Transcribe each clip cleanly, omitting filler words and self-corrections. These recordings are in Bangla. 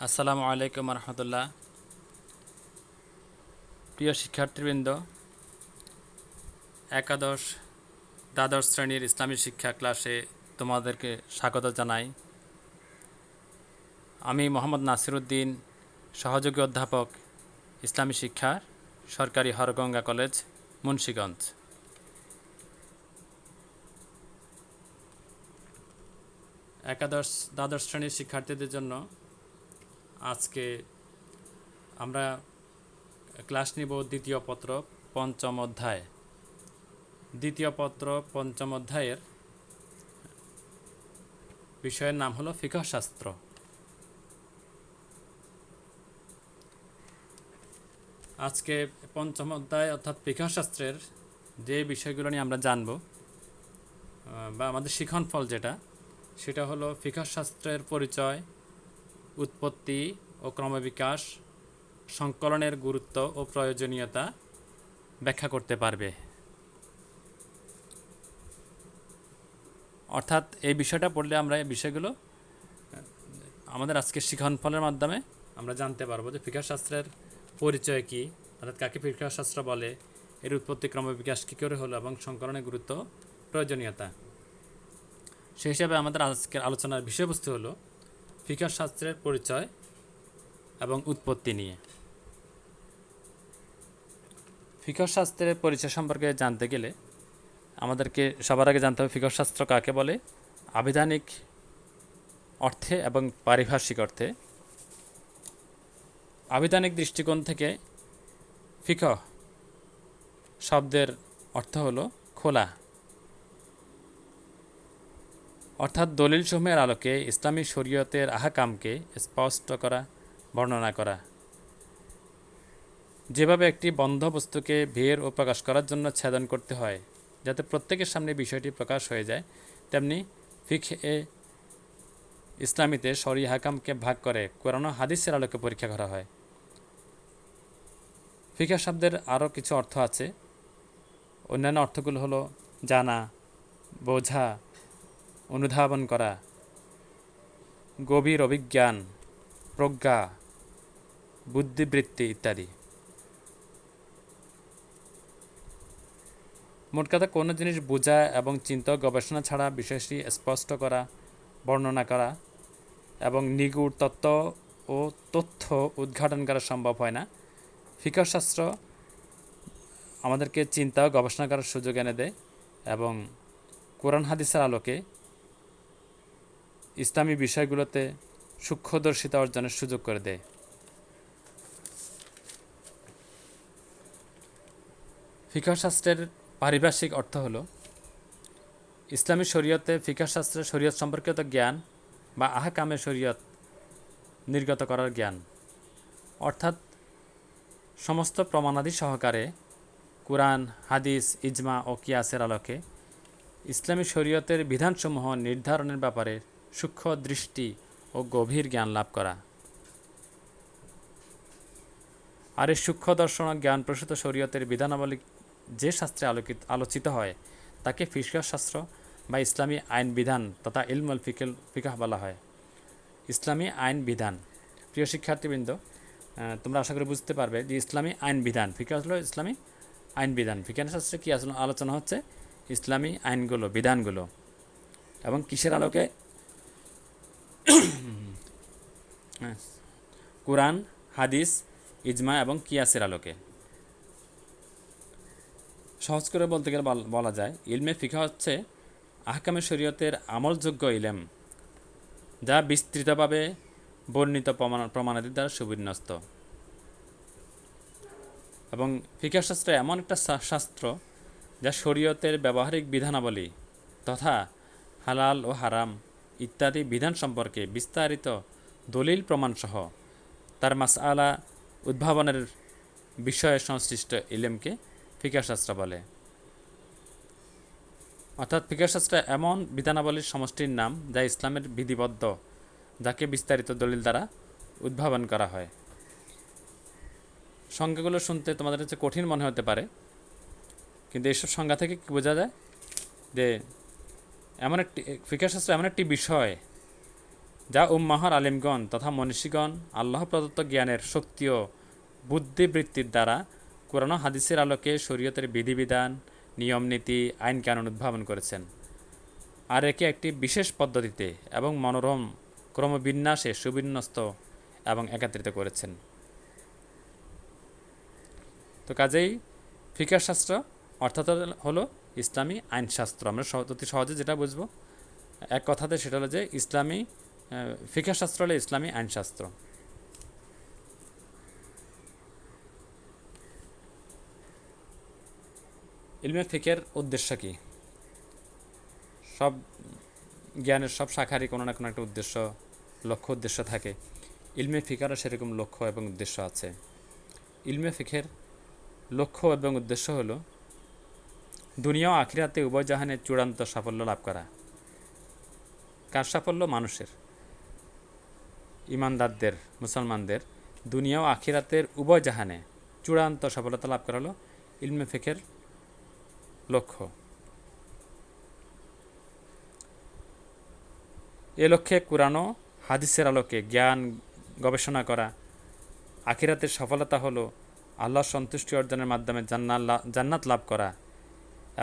আসসালামু আলাইকুম রহমতুল্লাহ। প্রিয় শিক্ষার্থীবৃন্দ, একাদশ দ্বাদশ শ্রেণীর ইসলামী শিক্ষা ক্লাসে তোমাদেরকে স্বাগত জানাই। আমি মোহাম্মদ নাসিরউদ্দিন, সহযোগী অধ্যাপক, ইসলামী শিক্ষা, সরকারি হরগঙ্গা কলেজ, মুন্সিগঞ্জ। দ্বাদশ শ্রেণীর শিক্ষার্থীদের জন্য আজকে আমরা ক্লাস নিব দ্বিতীয় পত্র পঞ্চম অধ্যায়। দ্বিতীয় পত্র পঞ্চম অধ্যায়ের বিষয়ের নাম হলো ফিকহ শাস্ত্র। আজকে পঞ্চম অধ্যায় অর্থাৎ ফিকহ শাস্ত্রের যে বিষয়গুলো নিয়ে আমরা জানব বা আমাদের শিখন ফল সেটা হলো ফিকহ শাস্ত্রের পরিচয়, উৎপত্তি ও ক্রমবিকাশ, সংকলনের গুরুত্ব ও প্রয়োজনীয়তা ব্যাখ্যা করতে পারবে। অর্থাৎ এই বিষয়টা পড়লে আমরা এই বিষয়গুলো আমাদের আজকের শিখন ফলের মাধ্যমে আমরা জানতে পারবো যে ফিকহ শাস্ত্রের পরিচয় কী, অর্থাৎ কাকে ফিকহ শাস্ত্র বলে, এর উৎপত্তি ক্রমবিকাশ কী করে হলো এবং সংকলনের গুরুত্ব প্রয়োজনীয়তা। সেই হিসাবে আমাদের আজকের আলোচনার বিষয়বস্তু হলো ফিকহ শাস্ত্রের পরিচয় এবং উৎপত্তি নিয়ে। ফিকহ শাস্ত্রের পরিচয় সম্পর্কে জানতে গেলে আমাদেরকে সবার আগে জানতে হবে ফিকহ শাস্ত্র কাকে বলে, আবিধানিক অর্থে এবং পারিভাষিক অর্থে। আবিধানিক দৃষ্টিকোণ থেকে ফিকহ শব্দের অর্থ হলো খোলা, অর্থাৎ দলিলসমূহের আলোকে ইসলামী শরীয়তের আহকামকে স্পষ্ট করা, বর্ণনা করা। যেভাবে একটি বন্ধ বস্তুকে বের ও প্রকাশ করার জন্য ছেদন করতে হয় যাতে প্রত্যেকের সামনে বিষয়টি প্রকাশ হয়ে যায়, তেমনি ফিকহে ইসলামীতে শরঈ আহকামকে ভাগ করে কোরআন ও হাদিসের আলোকে পরীক্ষা করা হয়। ফিকহ শব্দের আরও কিছু অর্থ আছে। অন্যান্য অর্থগুলো হলো জানা, বোঝা, অনুধাবন করা, গভীর অভিজ্ঞান, প্রজ্ঞা, বুদ্ধিবৃত্তি ইত্যাদি। মোট কথা কোনো জিনিস বোঝা এবং চিন্তা গবেষণা ছাড়া বিষয়টি স্পষ্ট করা, বর্ণনা করা এবং নিগুড় তত্ত্ব ও তথ্য উদ্ঘাটন করা সম্ভব হয় না। ফিকহ শাস্ত্র আমাদেরকে চিন্তা ও গবেষণা করার সুযোগ এনে দেয় এবং কোরআন হাদিসের আলোকে ইসলামী বিষয়গুলোতে সূক্ষ্মদর্শিতা অর্জনের সুযোগ করে দেয়। ফিকহ শাস্ত্রের পারিভাষিক অর্থ হলো ইসলামী শরীয়তে ফিকহ শাস্ত্রের শরীয়ত সম্পর্কিত জ্ঞান বা আহকামে শরীয়ত নির্গত করার জ্ঞান, অর্থাৎ সমস্ত প্রমাণাদি সহকারে কুরআন, হাদিস, ইজমা ও কিয়াসের আলোকে ইসলামী শরীয়তের বিধানসমূহ নির্ধারণের ব্যাপারে সূক্ষ্ম দৃষ্টি ও গভীর জ্ঞান লাভ করা। আর এই সূক্ষ্ম দর্শন ও জ্ঞান প্রসূত শরীয়তের বিধানাবলী যে শাস্ত্রে আলোচিত হয় তাকে ফিকহ শাস্ত্র বা ইসলামী আইন বিধান তথা ইলমুল ফিকহ বলা হয়। ইসলামী আইন বিধান। প্রিয় শিক্ষার্থীবৃন্দ, তোমরা আশা করি বুঝতে পারবে যে ইসলামী আইন বিধান, ফিকহ হলো ইসলামী আইন বিধান। ফিকহ শাস্ত্রে কী আলোচনা হচ্ছে? ইসলামী আইনগুলো, বিধানগুলো, এবং কিসের আলোকে? কুরআন, হাদিস, ইজমা এবং কিয়াসের আলোকে। সহজ করে বলতে গেলে বলা যায় ইলমে ফিকহ হচ্ছে আহকামে শরীয়তের আমলযোগ্য ইলম, যা বিস্তৃতভাবে বর্ণিত প্রমাণাদি দ্বারা সুবিন্যস্ত। এবং ফিকহ শাস্ত্র এমন একটা শাস্ত্র যা শরীয়তের ব্যবহারিক বিধানাবলী তথা হালাল ও হারাম ইত্যাদি বিধান সম্পর্কে বিস্তারিত দলিল প্রমাণসহ তার মাসআলা উদ্ভাবনের বিষয়ে সংশ্লিষ্ট ইলমকে ফিকহ শাস্ত্র বলে। অর্থাৎ ফিকহ শাস্ত্র এমন বিধানাবলীর সমষ্টির নাম যা ইসলামের বিধিবদ্ধ, যাকে বিস্তারিত দলিল দ্বারা উদ্ভাবন করা হয়। সংজ্ঞাগুলো শুনতে তোমাদের কাছে কঠিন মনে হতে পারে, কিন্তু এইসব সংজ্ঞা থেকে কী বোঝা যায় যে ফিকহ শাস্ত্র এমন একটি বিষয় যা উম্মাহর আলিমগণ তথা মনীষীগণ আল্লাহ প্রদত্ত জ্ঞানের শক্তি ও বুদ্ধিবৃত্তির দ্বারা কোরআন ও হাদিসের আলোকে শরীয়তের বিধিবিধান, নিয়ম নীতি, আইন কানুন উদ্ভাবন করেছেন, আর একে একটি বিশেষ পদ্ধতিতে এবং মনোরম ক্রমবিন্যাসে সুবিন্যস্ত এবং একত্রিত করেছেন। তো কাজেই ফিকহ শাস্ত্র অর্থাৎ হলো ইসলামী আইনশাস্ত্র। আমরা অতি সহজে যেটা বুঝবো এক কথাতে সেটা হলো যে ইসলামী ফিকহ শাস্ত্র হলো ইসলামী আইনশাস্ত্র। ইলমে ফিকের উদ্দেশ্য কি? সব জ্ঞানের সব শাখারই কোনো না কোনো একটা উদ্দেশ্য, লক্ষ্য উদ্দেশ্য থাকে। ইলমে ফিকারও সেরকম লক্ষ্য এবং উদ্দেশ্য আছে। ইলমে ফিকের লক্ষ্য এবং উদ্দেশ্য হলো দুনিয়া ও আখিরাতে উভয় জাহানের চূড়ান্ত সাফল্য লাভ করা। কার সাফল্য? মানুষের, ইমানদারদের, মুসলমানদের দুনিয়া ও আখিরাতের উভয় জাহানে চূড়ান্ত সফলতা লাভ করা হলো ইলমে ফিকের লক্ষ্য। এ লক্ষ্যে কুরআন ও হাদিসের আলোকে জ্ঞান গবেষণা করা। আখিরাতের সফলতা হলো আল্লাহর সন্তুষ্টি অর্জনের মাধ্যমে জান্নাত লাভ করা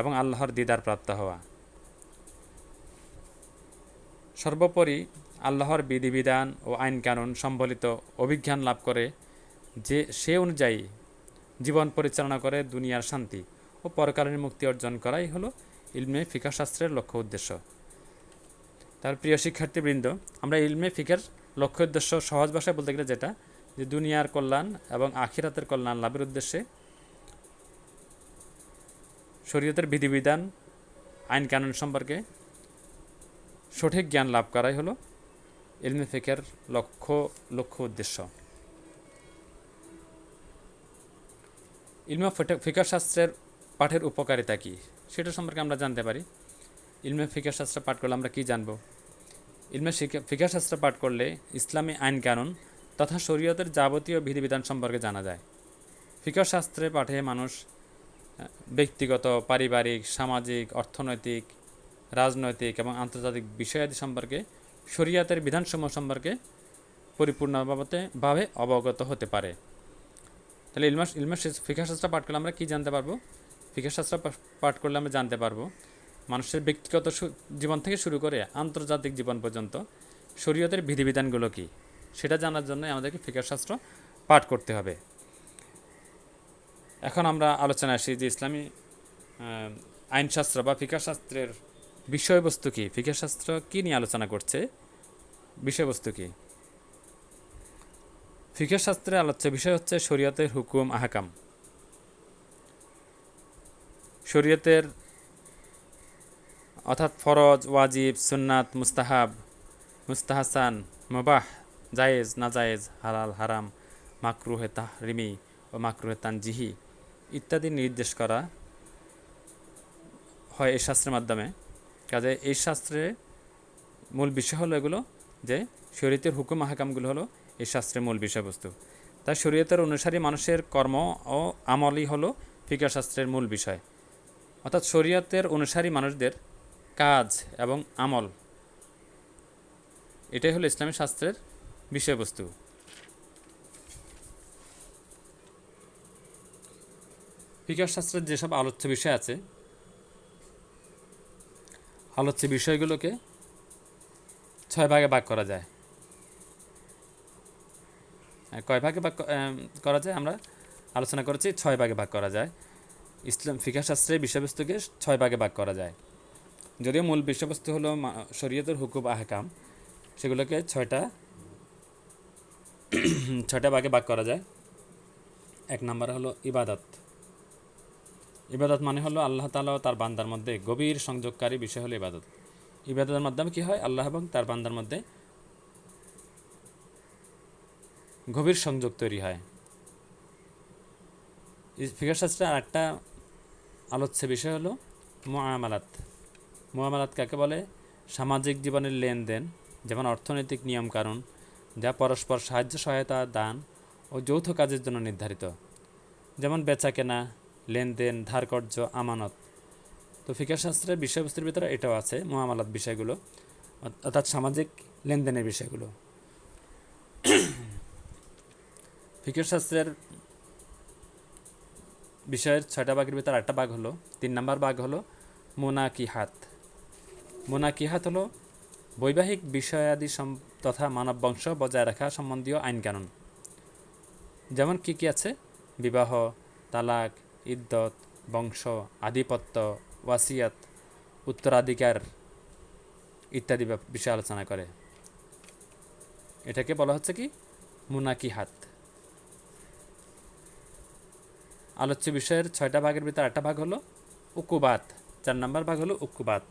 এবং আল্লাহর দিদার প্রাপ্ত হওয়া। সর্বোপরি আল্লাহর বিধিবিধান ও আইন কানুন সম্বলিত অভিজ্ঞান লাভ করে যে সে অনুযায়ী জীবন পরিচালনা করে দুনিয়ার শান্তি ও পরকালীন মুক্তি অর্জন করাই হলো ইলমে ফিকহ শাস্ত্রের লক্ষ্য উদ্দেশ্য। তার প্রিয় শিক্ষার্থীবৃন্দ, আমরা ইলমে ফিকের লক্ষ্য উদ্দেশ্য সহজ ভাষায় বলতে গেলে যেটা, যে দুনিয়ার কল্যাণ এবং আখিরাতের কল্যাণ লাভের উদ্দেশ্যে শরীয়তের বিধিবিধান, আইন কানুন সম্পর্কে সঠিক জ্ঞান লাভ করাই হলো ইলমে ফিকের লক্ষ্য উদ্দেশ্য। ইলমে ফিকহ শাস্ত্রের পাঠের উপকারিতা কী সেটা সম্পর্কে আমরা জানতে পারি। ইলমে ফিকহ শাস্ত্র পাঠ করলে আমরা কী জানব? ইলমে ফিকহ শাস্ত্র পাঠ করলে ইসলামী আইন কানুন তথা শরীয়তের যাবতীয় বিধিবিধান সম্পর্কে জানা যায়। ফিকহ শাস্ত্রে পাঠে মানুষ ব্যক্তিগত, পারিবারিক, সামাজিক, অর্থনৈতিক, রাজনৈতিক এবং আন্তর্জাতিক বিষয়াদি সম্পর্কে শরীয়তের বিধানসমূহ সম্পর্কে পরিপূর্ণভাবে অবগত হতে পারে। তাহলে ইলমে ফিকহ শাস্ত্র পাঠ করলে আমরা কী জানতে পারবো? ফিকহ শাস্ত্র পাঠ করলে আমরা জানতে পারবো মানুষের ব্যক্তিগত জীবন থেকে শুরু করে আন্তর্জাতিক জীবন পর্যন্ত শরীয়তের বিধিবিধানগুলো কী সেটা জানার জন্য আমাদেরকে ফিকহ শাস্ত্র পাঠ করতে হবে। এখন আমরা আলোচনায় আসি যে ইসলামী আইনশাস্ত্র বা ফিকহ শাস্ত্রের বিষয়বস্তু কী, ফিকহ শাস্ত্র কী নিয়ে আলোচনা করছে, বিষয়বস্তু কী। ফিকহ শাস্ত্রের আলোচ্য বিষয় হচ্ছে শরীয়তের হুকুম আহকাম। শরীয়তের অর্থাৎ ফরজ, ওয়াজিব, সুন্নাত, মুস্তাহাব, মুস্তাহাসান, মুবাহ, জায়েজ, নাজায়েজ, হালাল, হারাম, মাকরুহে তাহরিমি ও মাকরুহে তানজিহি ইত্যাদি নির্দেশ করা হয় এই শাস্ত্রের মাধ্যমে। কাজে এই শাস্ত্রের মূল বিষয় হলো এগুলো, যে শরীয়তের হুকুম আহকামগুলো হলো এই শাস্ত্রের মূল বিষয়বস্তু। তাই শরীয়তের অনুসারী মানুষের কর্ম ও আমলই হলো ফিকহ শাস্ত্রের মূল বিষয়। অর্থাৎ শরীয়তের অনুসারী মানুষদের কাজ এবং আমল, এটাই হলো ইসলামী শাস্ত্রের বিষয়বস্তু। ফিকহ শাস্ত্রের যেসব আলোচ্য বিষয় আছে, আলোচ্য বিষয়গুলোকে 6 ভাগে ভাগ করা যায়। কয় ভাগে ভাগ করা যায়? আমরা আলোচনা করেছি 6 ভাগে ভাগ করা যায়। ইসলাম ফিকহ শাস্ত্রের বিষয়বস্তুকে 6 ভাগে ভাগ করা যায়। যদিও মূল বিষয়বস্তু হলো শরীয়তের হুকুম আহকাম, সেগুলোকে 6টা ভাগে ভাগ করা যায়। 1 নম্বর হলো ইবাদত। ইবাদত মানে হলো আল্লাহ তাআলা ও তার বান্দার মধ্যে গভীর সংযোগকারী বিষয় হলো ইবাদত। ইবাদতের মাধ্যমে কী হয়? আল্লাহ এবং তার বান্দার মধ্যে গভীর সংযোগ তৈরি হয়। ফিকহ শাস্ত্রের আরেকটা আলোচ্য বিষয় হলো মুআমালাত। মুআমালাত কাকে বলে? সামাজিক জীবনের লেনদেন, যেমন অর্থনৈতিক নিয়মকানুন, যা পরস্পর সাহায্য, সহায়তা, দান ও যৌথ কাজের জন্য নির্ধারিত, যেমন বেচাকেনা, লেনদেন, ধারকর্য, আমানত। তো ফিকহ শাস্ত্রের বিষয়বস্তুর ভিতরে এটাও আছে, মুআমালাত বিষয়গুলো। অর্থাৎ সামাজিক লেনদেনের বিষয়গুলো। ফিকহ শাস্ত্রের বিষয়ের 6টা ভাগের ভিতর একটা ভাগ হলো, 3 নম্বর ভাগ হলো মুনাকিহাত। মুনাকিহাত হলো বৈবাহিক বিষয়াদি তথা মানব বংশ বজায় রাখা সম্বন্ধীয় আইনকানুন। যেমন কি কি আছে? বিবাহ, তালাক, ইদ্দত, বংশ, আধিপত্য, ওয়াসিয়াত, উত্তরাধিকার ইত্যাদি বিষয়ে আলোচনা করে। এটাকে বলা হচ্ছে কি? মুনাকিহাত। আলোচ্য বিষয়ের 6টা ভাগের ভিতর একটা ভাগ হলো উকুবাত। 4 নম্বর ভাগ হলো উকুবাত।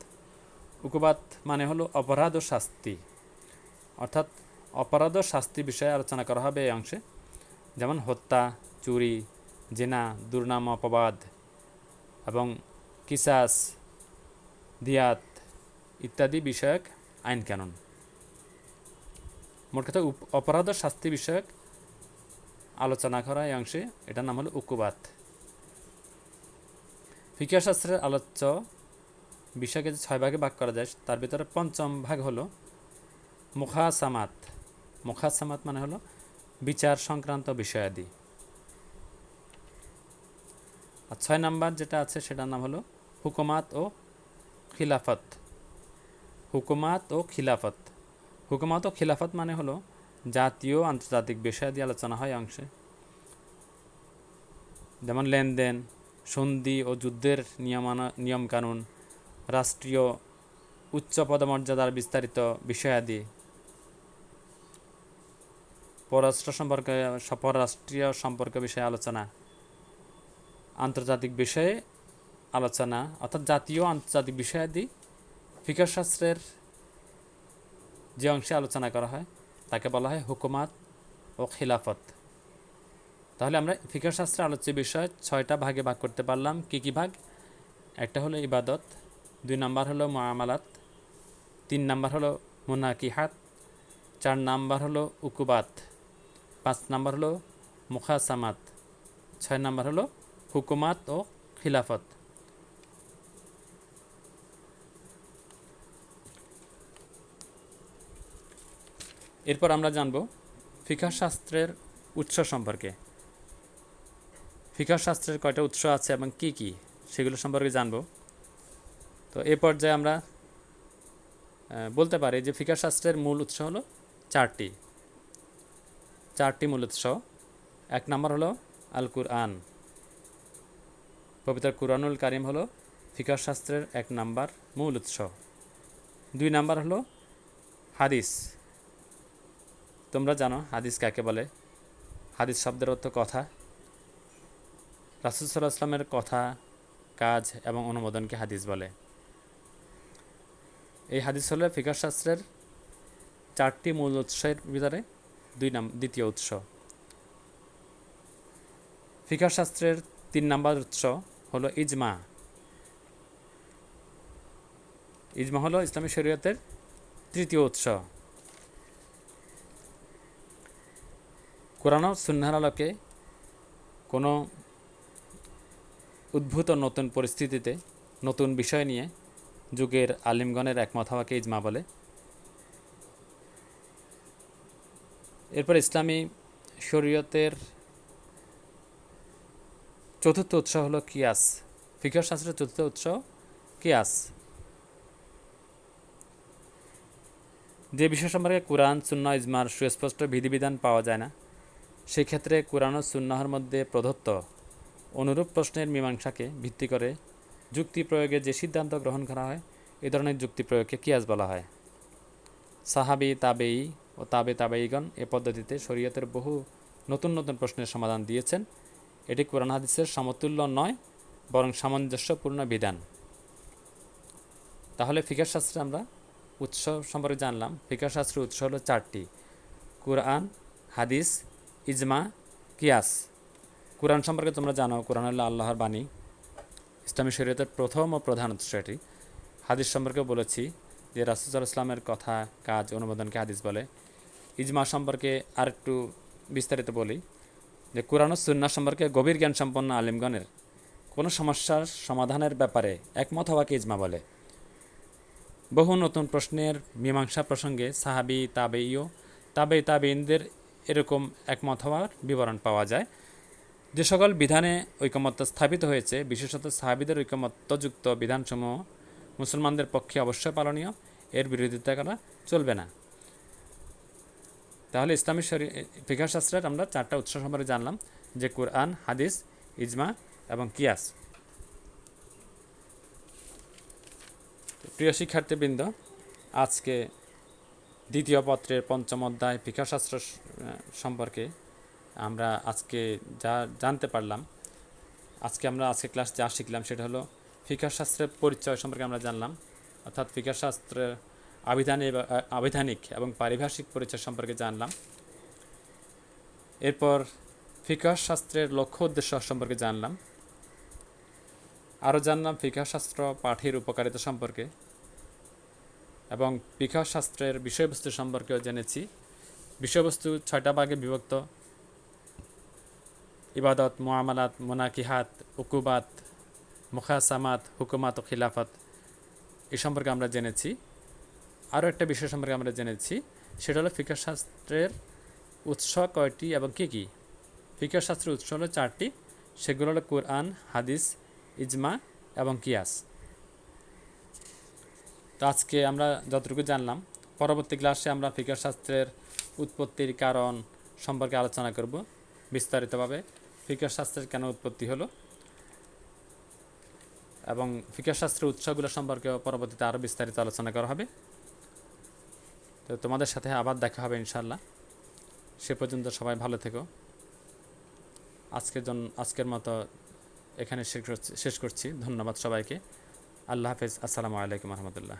উকুবাত মানে হলো অপরাধ ও শাস্তি, অর্থাৎ অপরাধ ও শাস্তি বিষয়ে আলোচনা করা হবে এই অংশে। যেমন হত্যা, চুরি, জিনা, দুর্নাম, অপবাদ এবং কিসাস, দিয়াত ইত্যাদি বিষয়ক আইন কানুন। মোট কথা অপরাধ ও শাস্তি বিষয়ক আলোচনা করা এই অংশে, এটার নাম হলো উকুবাত। ফিকহ শাস্ত্রের আলোচ্য বিষয়কে যে 6 ভাগে ভাগ করা যায়, তার ভিতরে 5ম ভাগ হলো মুখাসামাত। মুখাসামাত মানে হলো বিচার সংক্রান্ত বিষয়াদি। আর 6 নম্বর যেটা আছে সেটার নাম হলো হুকুমাত ও খিলাফত। হুকুমাত ও খিলাফত। হুকুমাত ও খিলাফত মানে হলো জাতীয় আন্তর্জাতিক বিষয়াদি আলোচনা হয় অংশে। যেমন লেনদেন, সন্ধি ও যুদ্ধের নিয়মকানুন, রাষ্ট্রীয় উচ্চ পদমর্যাদার বিস্তারিত বিষয়াদি, পররাষ্ট্রীয় সম্পর্ক বিষয়ে আলোচনা, আন্তর্জাতিক বিষয়ে আলোচনা, অর্থাৎ জাতীয় আন্তর্জাতিক বিষয়াদি ফিকহ শাস্ত্রের যে অংশে আলোচনা করা হয় তাকে বলা হয় হুকুমাত ও খিলাফত। তাহলে আমরা ফিকহ শাস্ত্রের আলোচ্য বিষয় 6টা ভাগে ভাগ করতে পারলাম। কি কি ভাগ? একটা হলো ইবাদত, 2 নম্বর হলো মুআমালাত, 3 নম্বর হলো মুনাকিহাত, 4 নম্বর হলো উকুবাত, 5 নম্বর হলো মুখাসামাত, 6 নম্বর হলো হুকুমাত ও খিলাফত। এরপর আমরা জানব ফিকহ শাস্ত্রের উৎস সম্পর্কে। ফিকহ শাস্ত্রের কয়টা উৎস আছে এবং কি কি সেগুলো সম্পর্কে জানব। তো এ পর্যায়ে আমরা বলতে পারি যে ফিকহ শাস্ত্রের মূল উৎস হলো 4টি মূল উৎস। 1 নম্বর হলো আল কুরআন। পবিত্র কুরআনুল কারিম হলো ফিকহ শাস্ত্রের 1 নম্বর মূল উৎস। 2 নম্বর হলো হাদিস। তোমরা জানো হাদিস কাকে বলে। হাদিস শব্দের অর্থ কথা। রাসূল সাল্লাল্লাহু আলাইহি ওয়াসাল্লামের কথা, কাজ এবং অনুমোদনকে হাদিস বলে। এই হাদিস হলো ফিকহ শাস্ত্রের 4টি মূল উৎসের ভিতরে দ্বিতীয় উৎস। ফিকহ শাস্ত্রের 3 নম্বর উৎস হলো ইজমা। ইজমা হলো ইসলামী শরীয়তের 3য় উৎস। কোরআন ও সুন্নাহর আলোকে কোনো উদ্ভূত নতুন পরিস্থিতিতে নতুন বিষয় নিয়ে যুগের আলিমগণের একমত হওয়াকে ইজমা বলে। এরপর ইসলামী শরীয়তের 4র্থ উৎস হলো কিয়াস। ফিকহ শাস্ত্রের 4র্থ উৎস কিয়াস। যে বিষয় সম্পর্কে কোরআন, সুন্নাহ, ইজমার সুস্পষ্ট বিধিবিধান পাওয়া যায় না, সেই ক্ষেত্রে কোরআন ও সুন্নাহর মধ্যে প্রদত্ত অনুরূপ প্রশ্নের মীমাংসাকে ভিত্তি করে যুক্তি প্রয়োগে যে সিদ্ধান্ত গ্রহণ করা হয়, এ ধরনের যুক্তি প্রয়োগকে কিয়াস বলা হয়। সাহাবি, তাবেঈ ও তাবেঈগণ এ পদ্ধতিতে শরীয়তের বহু নতুন নতুন প্রশ্নের সমাধান দিয়েছেন। এটি কোরআন হাদিসের সমতুল্য নয়, বরং সামঞ্জস্যপূর্ণ বিধান। তাহলে ফিকহ শাস্ত্রে আমরা উৎস সম্পর্কে জানলাম। ফিকহ শাস্ত্রের উৎস হলো 4টি: কোরআন, হাদিস, ইজমা, কিয়াস। কোরআন সম্পর্কে তোমরা জানো, কোরআন হলো আল্লাহর বাণী, ইসলামী শরীয়তের প্রথম ও প্রধান উৎস এটি। হাদিস সম্পর্কে বলেছি যে রাসূল সাল্লাল্লাহু আলাইহি ওয়াসাল্লামের কথা, কাজ, অনুমোদনকে হাদিস বলে। ইজমা সম্পর্কে আরেকটু বিস্তারিত বলি যে কোরআন ও সুন্নাহ সম্পর্কে গভীর জ্ঞান সম্পন্ন আলিমগণের কোনো সমস্যার সমাধানের ব্যাপারে একমত হওয়াকে ইজমা বলে। বহু নতুন প্রশ্নের মীমাংসা প্রসঙ্গে সাহাবি তাবেইও তাবেইনদের এরকম একমত হওয়ার বিবরণ পাওয়া যায়। যে সকল বিধানে ঐকমত্য স্থাপিত হয়েছে, বিশেষত সাহাবিদের ঐকমত্যযুক্ত বিধানসমূহ মুসলমানদের পক্ষে অবশ্যই পালনীয়, এর বিরোধিতা করা চলবে না। তাহলে ইসলামী ফিকহ শাস্ত্রের আমরা 4টা উৎস সম্পর্কে জানলাম, যে কুরআন, হাদিস, ইজমা এবং কিয়াস। প্রিয় শিক্ষার্থীবৃন্দ, আজকে দ্বিতীয় পত্রের 5ম অধ্যায় ফিকহ শাস্ত্র সম্পর্কে আমরা আজকে যা জানতে পারলাম, আজকে ক্লাস যা শিখলাম সেটা হলো ফিকহ শাস্ত্রের পরিচয় সম্পর্কে আমরা জানলাম, অর্থাৎ ফিকহ শাস্ত্রের আবিধানিক এবং পারিভাষিক পরিচয় সম্পর্কে জানলাম। এরপর ফিকহ শাস্ত্রের লক্ষ্য উদ্দেশ্য সম্পর্কে জানলাম। আরও জানলাম ফিকহ শাস্ত্র পাঠের উপকারিতা সম্পর্কে এবং ফিকহ শাস্ত্রের বিষয়বস্তু সম্পর্কেও জেনেছি। বিষয়বস্তু 6টা ভাগে বিভক্ত: ইবাদত, মুআমালাত, মুনাকিহাত, উকুবাত, মুখাসামাত, হুকুমাত ও খিলাফত, এই সম্পর্কে আমরা জেনেছি। আরও একটা বিষয় সম্পর্কে আমরা জেনেছি, সেটা হলো ফিকহ শাস্ত্রের উৎস কয়টি এবং কী কী। ফিকহ শাস্ত্রের উৎস হলো 4টি, সেগুলো হলো কুরআন, হাদিস, ইজমা এবং কিয়াস। তো আজকে আমরা যতটুকু জানলাম, পরবর্তী ক্লাসে আমরা ফিকহ শাস্ত্রের উৎপত্তির কারণ সম্পর্কে আলোচনা করব বিস্তারিতভাবে। ফিকহ শাস্ত্রের কেন উৎপত্তি হলো এবং ফিকহ শাস্ত্রের উৎসগুলো সম্পর্কেও পরবর্তীতে আরও বিস্তারিত আলোচনা করা হবে। তো তোমাদের সাথে আবার দেখা হবে ইনশাল্লাহ। সে পর্যন্ত সবাই ভালো থেকো। আজকের মতো এখানে শেষ করছি। ধন্যবাদ সবাইকে। আল্লাহ হাফেজ। আসসালামু আলাইকুম রহমতুল্লাহ।